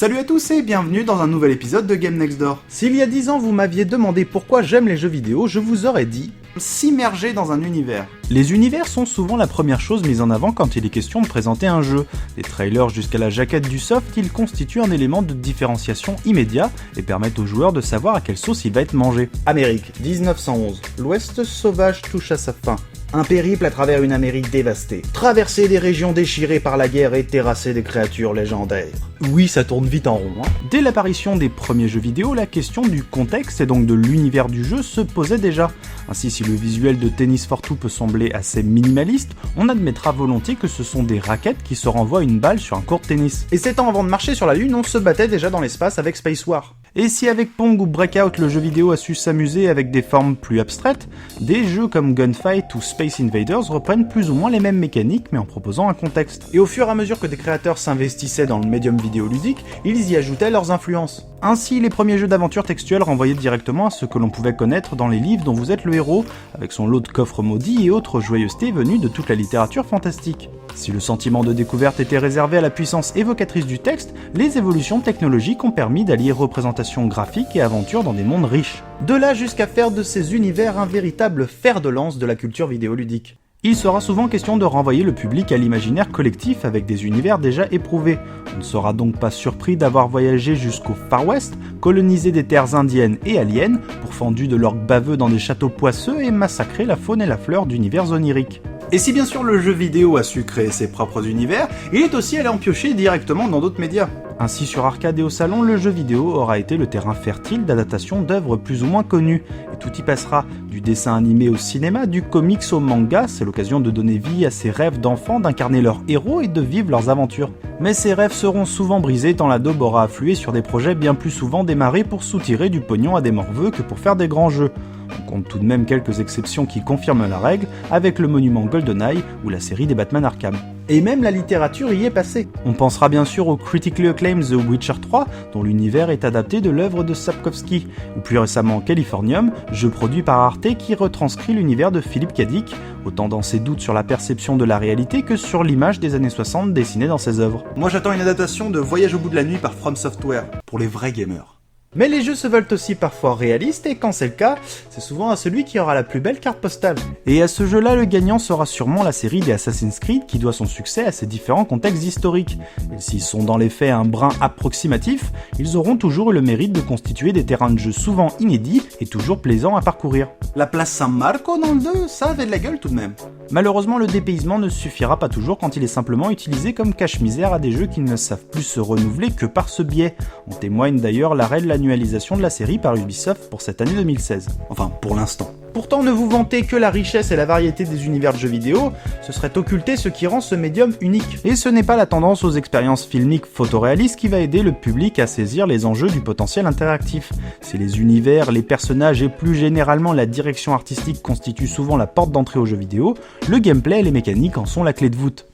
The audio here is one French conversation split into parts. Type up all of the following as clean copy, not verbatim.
Salut à tous et bienvenue dans un nouvel épisode de Game Next Door. S'il y a 10 ans vous m'aviez demandé pourquoi j'aime les jeux vidéo, je vous aurais dit s'immerger dans un univers. Les univers sont souvent la première chose mise en avant quand il est question de présenter un jeu. Des trailers jusqu'à la jaquette du soft, ils constituent un élément de différenciation immédiat et permettent aux joueurs de savoir à quelle sauce il va être mangé. Amérique, 1911. L'Ouest sauvage touche à sa fin. Un périple à travers une Amérique dévastée. Traverser des régions déchirées par la guerre et terrasser des créatures légendaires. Oui, ça tourne vite en rond, hein. Dès l'apparition des premiers jeux vidéo, la question du contexte et donc de l'univers du jeu se posait déjà. Ainsi, si le visuel de Tennis for Two peut sembler assez minimaliste, on admettra volontiers que ce sont des raquettes qui se renvoient une balle sur un court de tennis. Et 7 ans avant de marcher sur la Lune, on se battait déjà dans l'espace avec Space War. Et si avec Pong ou Breakout, le jeu vidéo a su s'amuser avec des formes plus abstraites, des jeux comme Gunfight ou Space Invaders reprennent plus ou moins les mêmes mécaniques mais en proposant un contexte. Et au fur et à mesure que des créateurs s'investissaient dans le médium vidéoludique, ils y ajoutaient leurs influences. Ainsi, les premiers jeux d'aventure textuelle renvoyaient directement à ce que l'on pouvait connaître dans les livres dont vous êtes le héros, avec son lot de coffres maudits et autres joyeusetés venues de toute la littérature fantastique. Si le sentiment de découverte était réservé à la puissance évocatrice du texte, les évolutions technologiques ont permis d'allier représentation graphique et aventure dans des mondes riches. De là jusqu'à faire de ces univers un véritable fer de lance de la culture vidéoludique. Il sera souvent question de renvoyer le public à l'imaginaire collectif avec des univers déjà éprouvés. On ne sera donc pas surpris d'avoir voyagé jusqu'au Far West, colonisé des terres indiennes et aliens, pourfendu de l'orgue baveux dans des châteaux poisseux et massacrer la faune et la fleur d'univers oniriques. Et si bien sûr le jeu vidéo a su créer ses propres univers, il est aussi allé en piocher directement dans d'autres médias. Ainsi sur arcade et au salon, le jeu vidéo aura été le terrain fertile d'adaptation d'œuvres plus ou moins connues. Et tout y passera, du dessin animé au cinéma, du comics au manga, c'est l'occasion de donner vie à ces rêves d'enfants d'incarner leurs héros et de vivre leurs aventures. Mais ces rêves seront souvent brisés tant la daube aura afflué sur des projets bien plus souvent démarrés pour soutirer du pognon à des morveux que pour faire des grands jeux. On compte tout de même quelques exceptions qui confirment la règle, avec le monument GoldenEye ou la série des Batman Arkham. Et même la littérature y est passée. On pensera bien sûr au critically acclaimed The Witcher 3, dont l'univers est adapté de l'œuvre de Sapkowski, ou plus récemment Californium, jeu produit par Arte qui retranscrit l'univers de Philip K. Dick, autant dans ses doutes sur la perception de la réalité que sur l'image des années 60 dessinée dans ses œuvres. Moi j'attends une adaptation de Voyage au bout de la nuit par From Software, pour les vrais gamers. Mais les jeux se veulent aussi parfois réalistes et quand c'est le cas, c'est souvent à celui qui aura la plus belle carte postale. Et à ce jeu-là, le gagnant sera sûrement la série des Assassin's Creed qui doit son succès à ses différents contextes historiques. Et s'ils sont dans les faits un brin approximatif, ils auront toujours eu le mérite de constituer des terrains de jeu souvent inédits et toujours plaisants à parcourir. La place San Marco dans le 2, ça avait de la gueule tout de même. Malheureusement, le dépaysement ne suffira pas toujours quand il est simplement utilisé comme cache-misère à des jeux qui ne savent plus se renouveler que par ce biais. En témoigne d'ailleurs l'arrêt de l'annualisation de la série par Ubisoft pour cette année 2016. Enfin, pour l'instant. Pourtant, ne vous vantez que la richesse et la variété des univers de jeux vidéo, ce serait occulter ce qui rend ce médium unique. Et ce n'est pas la tendance aux expériences filmiques photoréalistes qui va aider le public à saisir les enjeux du potentiel interactif. Si les univers, les personnages et plus généralement la direction artistique constituent souvent la porte d'entrée aux jeux vidéo, le gameplay et les mécaniques en sont la clé de voûte.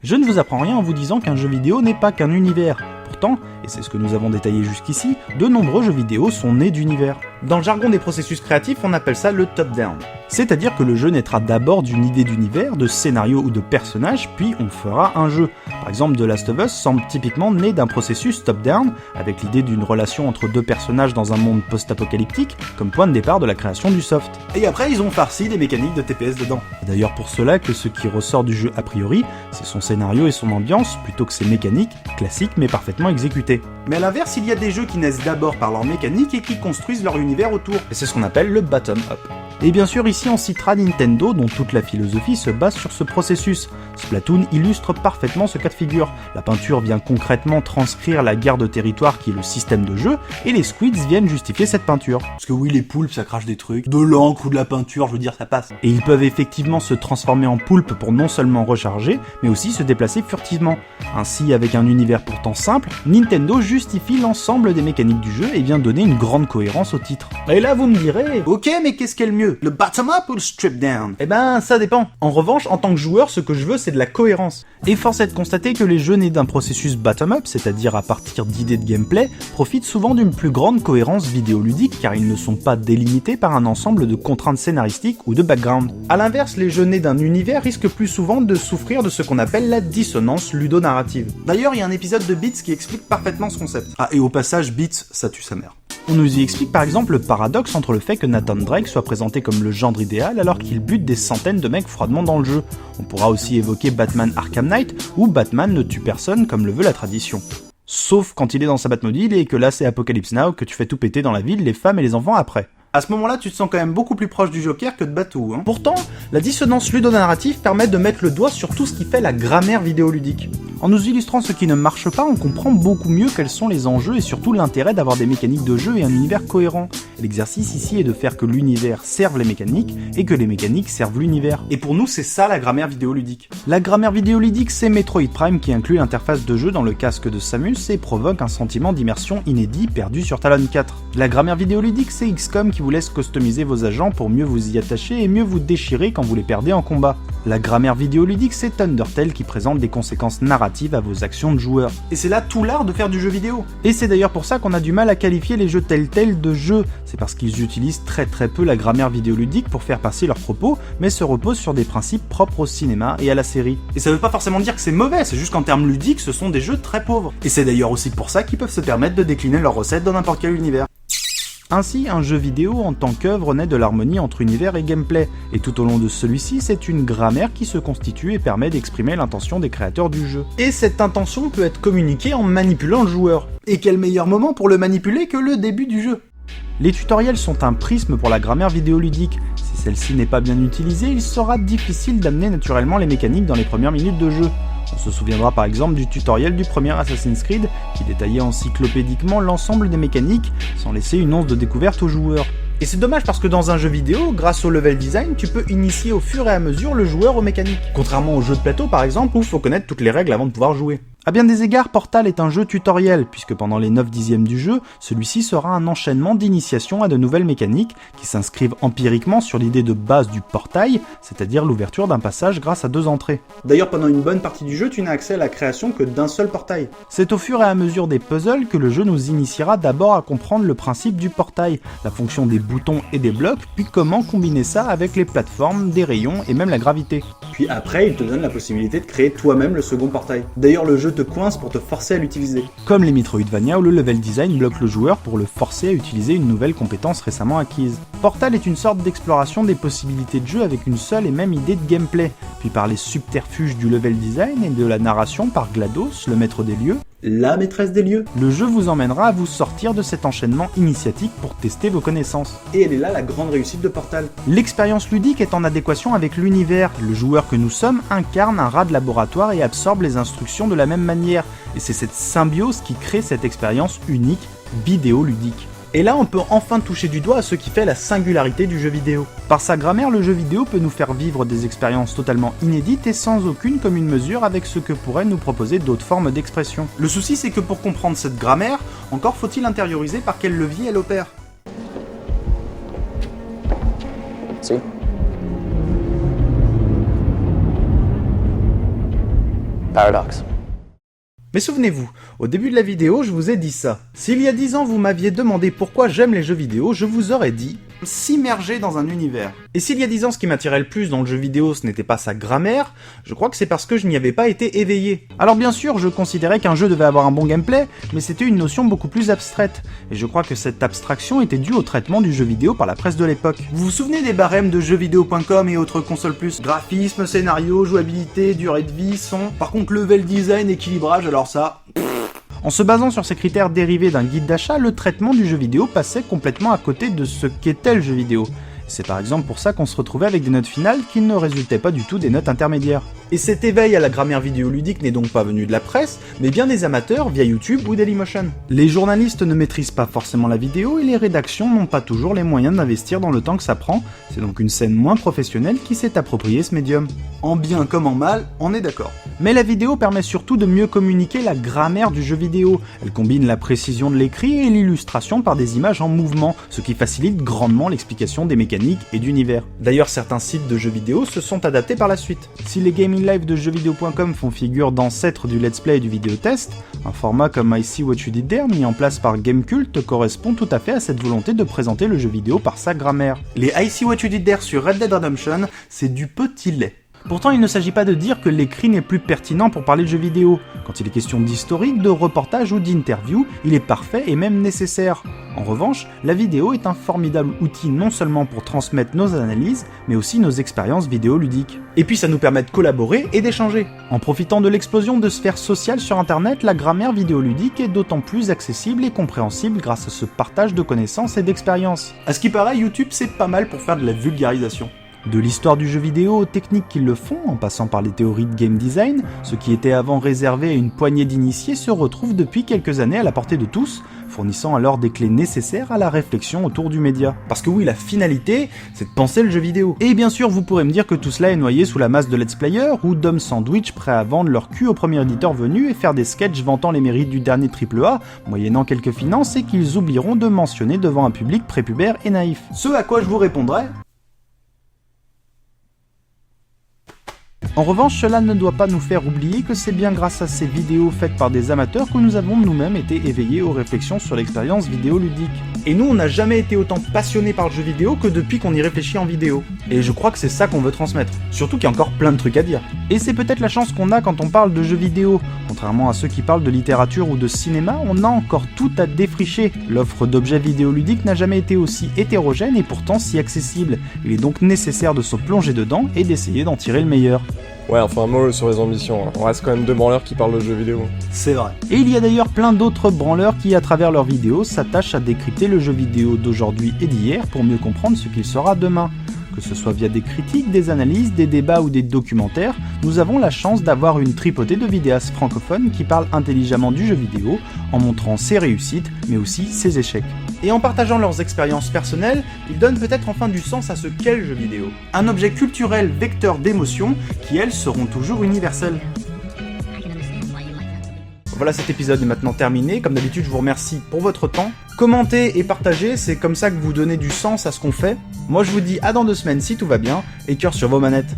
Je ne vous apprends rien en vous disant qu'un jeu vidéo n'est pas qu'un univers. Pourtant, et c'est ce que nous avons détaillé jusqu'ici, de nombreux jeux vidéo sont nés d'univers. Dans le jargon des processus créatifs, on appelle ça le top-down. C'est-à-dire que le jeu naîtra d'abord d'une idée d'univers, de scénario ou de personnage, puis on fera un jeu. Par exemple, The Last of Us semble typiquement né d'un processus top-down, avec l'idée d'une relation entre deux personnages dans un monde post-apocalyptique, comme point de départ de la création du soft. Et après, ils ont farci des mécaniques de TPS dedans. C'est d'ailleurs pour cela que ce qui ressort du jeu a priori, c'est son scénario et son ambiance, plutôt que ses mécaniques, classiques mais parfaitement exécutées. Mais à l'inverse, il y a des jeux qui naissent d'abord par leur mécanique et qui construisent leur univers autour. Et c'est ce qu'on appelle le bottom-up. Et bien sûr, ici on citera Nintendo, dont toute la philosophie se base sur ce processus. Splatoon illustre parfaitement ce cas de figure. La peinture vient concrètement transcrire la guerre de territoire qui est le système de jeu, et les squids viennent justifier cette peinture. Parce que oui, les poulpes ça crache des trucs, de l'encre ou de la peinture, je veux dire, ça passe. Et ils peuvent effectivement se transformer en poulpes pour non seulement recharger, mais aussi se déplacer furtivement. Ainsi, avec un univers pourtant simple, Nintendo justifie l'ensemble des mécaniques du jeu et vient donner une grande cohérence au titre. Et là vous me direz, ok, mais qu'est-ce qu'est le mieux? Le bottom bottom up ou le strip down? Eh ben, ça dépend. En revanche, en tant que joueur, ce que je veux, c'est de la cohérence. Et force est de constater que les jeux nés d'un processus bottom up, c'est-à-dire à partir d'idées de gameplay, profitent souvent d'une plus grande cohérence vidéoludique car ils ne sont pas délimités par un ensemble de contraintes scénaristiques ou de background. A l'inverse, les jeux nés d'un univers risquent plus souvent de souffrir de ce qu'on appelle la dissonance ludonarrative. D'ailleurs, il y a un épisode de Beats qui explique parfaitement ce concept. Ah, et au passage, Beats, ça tue sa mère. On nous y explique par exemple le paradoxe entre le fait que Nathan Drake soit présenté comme le gendre idéal alors qu'il bute des centaines de mecs froidement dans le jeu. On pourra aussi évoquer Batman Arkham Knight, où Batman ne tue personne comme le veut la tradition. Sauf quand il est dans sa Batmobile et que là c'est Apocalypse Now, que tu fais tout péter dans la ville, les femmes et les enfants après. À ce moment-là, tu te sens quand même beaucoup plus proche du Joker que de Batou, hein. Pourtant, la dissonance ludonarrative permet de mettre le doigt sur tout ce qui fait la grammaire vidéoludique. En nous illustrant ce qui ne marche pas, on comprend beaucoup mieux quels sont les enjeux et surtout l'intérêt d'avoir des mécaniques de jeu et un univers cohérent. L'exercice ici est de faire que l'univers serve les mécaniques et que les mécaniques servent l'univers. Et pour nous, c'est ça la grammaire vidéoludique. La grammaire vidéoludique, c'est Metroid Prime qui inclut l'interface de jeu dans le casque de Samus et provoque un sentiment d'immersion inédit perdu sur Talon 4. La grammaire vidéoludique, c'est XCOM qui vous laisse customiser vos agents pour mieux vous y attacher et mieux vous déchirer quand vous les perdez en combat. La grammaire vidéoludique, c'est Undertale qui présente des conséquences narratives à vos actions de joueurs. Et c'est là tout l'art de faire du jeu vidéo. Et c'est d'ailleurs pour ça qu'on a du mal à qualifier les jeux Telltale de jeux. C'est parce qu'ils utilisent très peu la grammaire vidéoludique pour faire passer leurs propos, mais se reposent sur des principes propres au cinéma et à la série. Et ça veut pas forcément dire que c'est mauvais, c'est juste qu'en termes ludiques, ce sont des jeux très pauvres. Et c'est d'ailleurs aussi pour ça qu'ils peuvent se permettre de décliner leurs recettes dans n'importe quel univers. Ainsi, un jeu vidéo en tant qu'œuvre naît de l'harmonie entre univers et gameplay, et tout au long de celui-ci, c'est une grammaire qui se constitue et permet d'exprimer l'intention des créateurs du jeu. Et cette intention peut être communiquée en manipulant le joueur. Et quel meilleur moment pour le manipuler que le début du jeu? Les tutoriels sont un prisme pour la grammaire vidéoludique. Si celle-ci n'est pas bien utilisée, il sera difficile d'amener naturellement les mécaniques dans les premières minutes de jeu. On se souviendra par exemple du tutoriel du premier Assassin's Creed qui détaillait encyclopédiquement l'ensemble des mécaniques sans laisser une once de découverte aux joueurs. Et c'est dommage parce que dans un jeu vidéo, grâce au level design, tu peux initier au fur et à mesure le joueur aux mécaniques. Contrairement aux jeux de plateau par exemple où il faut connaître toutes les règles avant de pouvoir jouer. A bien des égards, Portal est un jeu tutoriel, puisque pendant les 9/10 du jeu, celui-ci sera un enchaînement d'initiation à de nouvelles mécaniques qui s'inscrivent empiriquement sur l'idée de base du portail, c'est-à-dire l'ouverture d'un passage grâce à 2 entrées. D'ailleurs, pendant une bonne partie du jeu, tu n'as accès à la création que d'un seul portail. C'est au fur et à mesure des puzzles que le jeu nous initiera d'abord à comprendre le principe du portail, la fonction des boutons et des blocs, puis comment combiner ça avec les plateformes, des rayons et même la gravité. Puis après, il te donne la possibilité de créer toi-même le second portail. D'ailleurs, le jeu te coince pour te forcer à l'utiliser. Comme les Metroidvania où le level design bloque le joueur pour le forcer à utiliser une nouvelle compétence récemment acquise. Portal est une sorte d'exploration des possibilités de jeu avec une seule et même idée de gameplay, puis par les subterfuges du level design et de la narration par GLaDOS, le maître des lieux, la maîtresse des lieux. Le jeu vous emmènera à vous sortir de cet enchaînement initiatique pour tester vos connaissances. Et elle est là la grande réussite de Portal. L'expérience ludique est en adéquation avec l'univers. Le joueur que nous sommes incarne un rat de laboratoire et absorbe les instructions de la même manière. Et c'est cette symbiose qui crée cette expérience unique, vidéoludique. Et là, on peut enfin toucher du doigt à ce qui fait la singularité du jeu vidéo. Par sa grammaire, le jeu vidéo peut nous faire vivre des expériences totalement inédites et sans aucune commune mesure avec ce que pourraient nous proposer d'autres formes d'expression. Le souci, c'est que pour comprendre cette grammaire, encore faut-il intérioriser par quel levier elle opère. Si. Paradoxe. Mais souvenez-vous, au début de la vidéo, je vous ai dit ça. S'il y a 10 ans, vous m'aviez demandé pourquoi j'aime les jeux vidéo, je vous aurais dit s'immerger dans un univers. Et s'il y a 10 ans, ce qui m'attirait le plus dans le jeu vidéo, ce n'était pas sa grammaire, je crois que c'est parce que je n'y avais pas été éveillé. Alors bien sûr, je considérais qu'un jeu devait avoir un bon gameplay, mais c'était une notion beaucoup plus abstraite. Et je crois que cette abstraction était due au traitement du jeu vidéo par la presse de l'époque. Vous vous souvenez des barèmes de jeuxvideo.com et autres consoles plus? Graphisme, scénario, jouabilité, durée de vie, son... Par contre, level design, équilibrage, alors ça... En se basant sur ces critères dérivés d'un guide d'achat, le traitement du jeu vidéo passait complètement à côté de ce qu'était le jeu vidéo. C'est par exemple pour ça qu'on se retrouvait avec des notes finales qui ne résultaient pas du tout des notes intermédiaires. Et cet éveil à la grammaire vidéoludique n'est donc pas venu de la presse, mais bien des amateurs via YouTube ou Dailymotion. Les journalistes ne maîtrisent pas forcément la vidéo et les rédactions n'ont pas toujours les moyens d'investir dans le temps que ça prend, c'est donc une scène moins professionnelle qui s'est appropriée ce médium. En bien comme en mal, on est d'accord. Mais la vidéo permet surtout de mieux communiquer la grammaire du jeu vidéo. Elle combine la précision de l'écrit et l'illustration par des images en mouvement, ce qui facilite grandement l'explication des mécaniques et d'univers. D'ailleurs, certains sites de jeux vidéo se sont adaptés par la suite. Si les gaming live de jeuxvideo.com font figure d'ancêtres du let's play et du vidéotest, un format comme I See What You Did There, mis en place par Gamecult, correspond tout à fait à cette volonté de présenter le jeu vidéo par sa grammaire. Les I See What You Did There sur Red Dead Redemption, c'est du petit lait. Pourtant, il ne s'agit pas de dire que l'écrit n'est plus pertinent pour parler de jeux vidéo. Quand il est question d'historique, de reportage ou d'interview, il est parfait et même nécessaire. En revanche, la vidéo est un formidable outil non seulement pour transmettre nos analyses, mais aussi nos expériences vidéoludiques. Et puis ça nous permet de collaborer et d'échanger. En profitant de l'explosion de sphères sociales sur internet, la grammaire vidéoludique est d'autant plus accessible et compréhensible grâce à ce partage de connaissances et d'expériences. À ce qui paraît, YouTube c'est pas mal pour faire de la vulgarisation. De l'histoire du jeu vidéo aux techniques qui le font, en passant par les théories de game design, ce qui était avant réservé à une poignée d'initiés se retrouve depuis quelques années à la portée de tous, fournissant alors des clés nécessaires à la réflexion autour du média. Parce que oui, la finalité, c'est de penser le jeu vidéo. Et bien sûr, vous pourrez me dire que tout cela est noyé sous la masse de let's players ou d'hommes sandwich prêts à vendre leur cul au premier éditeur venu et faire des sketchs vantant les mérites du dernier AAA, moyennant quelques finances et qu'ils oublieront de mentionner devant un public prépubère et naïf. Ce à quoi je vous répondrai: en revanche, cela ne doit pas nous faire oublier que c'est bien grâce à ces vidéos faites par des amateurs que nous avons nous-mêmes été éveillés aux réflexions sur l'expérience vidéoludique. Et nous, on n'a jamais été autant passionnés par le jeu vidéo que depuis qu'on y réfléchit en vidéo. Et je crois que c'est ça qu'on veut transmettre. Surtout qu'il y a encore plein de trucs à dire. Et c'est peut-être la chance qu'on a quand on parle de jeux vidéo. Contrairement à ceux qui parlent de littérature ou de cinéma, on a encore tout à défricher. L'offre d'objets vidéoludiques n'a jamais été aussi hétérogène et pourtant si accessible. Il est donc nécessaire de se plonger dedans et d'essayer d'en tirer le meilleur. Ouais, enfin un mot sur les ambitions, on reste quand même deux branleurs qui parlent de jeux vidéo. C'est vrai. Et il y a d'ailleurs plein d'autres branleurs qui, à travers leurs vidéos, s'attachent à décrypter le jeu vidéo d'aujourd'hui et d'hier pour mieux comprendre ce qu'il sera demain. Que ce soit via des critiques, des analyses, des débats ou des documentaires, nous avons la chance d'avoir une tripotée de vidéastes francophones qui parlent intelligemment du jeu vidéo, en montrant ses réussites, mais aussi ses échecs. Et en partageant leurs expériences personnelles, ils donnent peut-être enfin du sens à ce qu'est le jeu vidéo. Un objet culturel vecteur d'émotions qui, elles, seront toujours universelles. Voilà, cet épisode est maintenant terminé. Comme d'habitude, je vous remercie pour votre temps. Commentez et partagez, c'est comme ça que vous donnez du sens à ce qu'on fait. Moi, je vous dis à dans 2 semaines si tout va bien, et cœur sur vos manettes.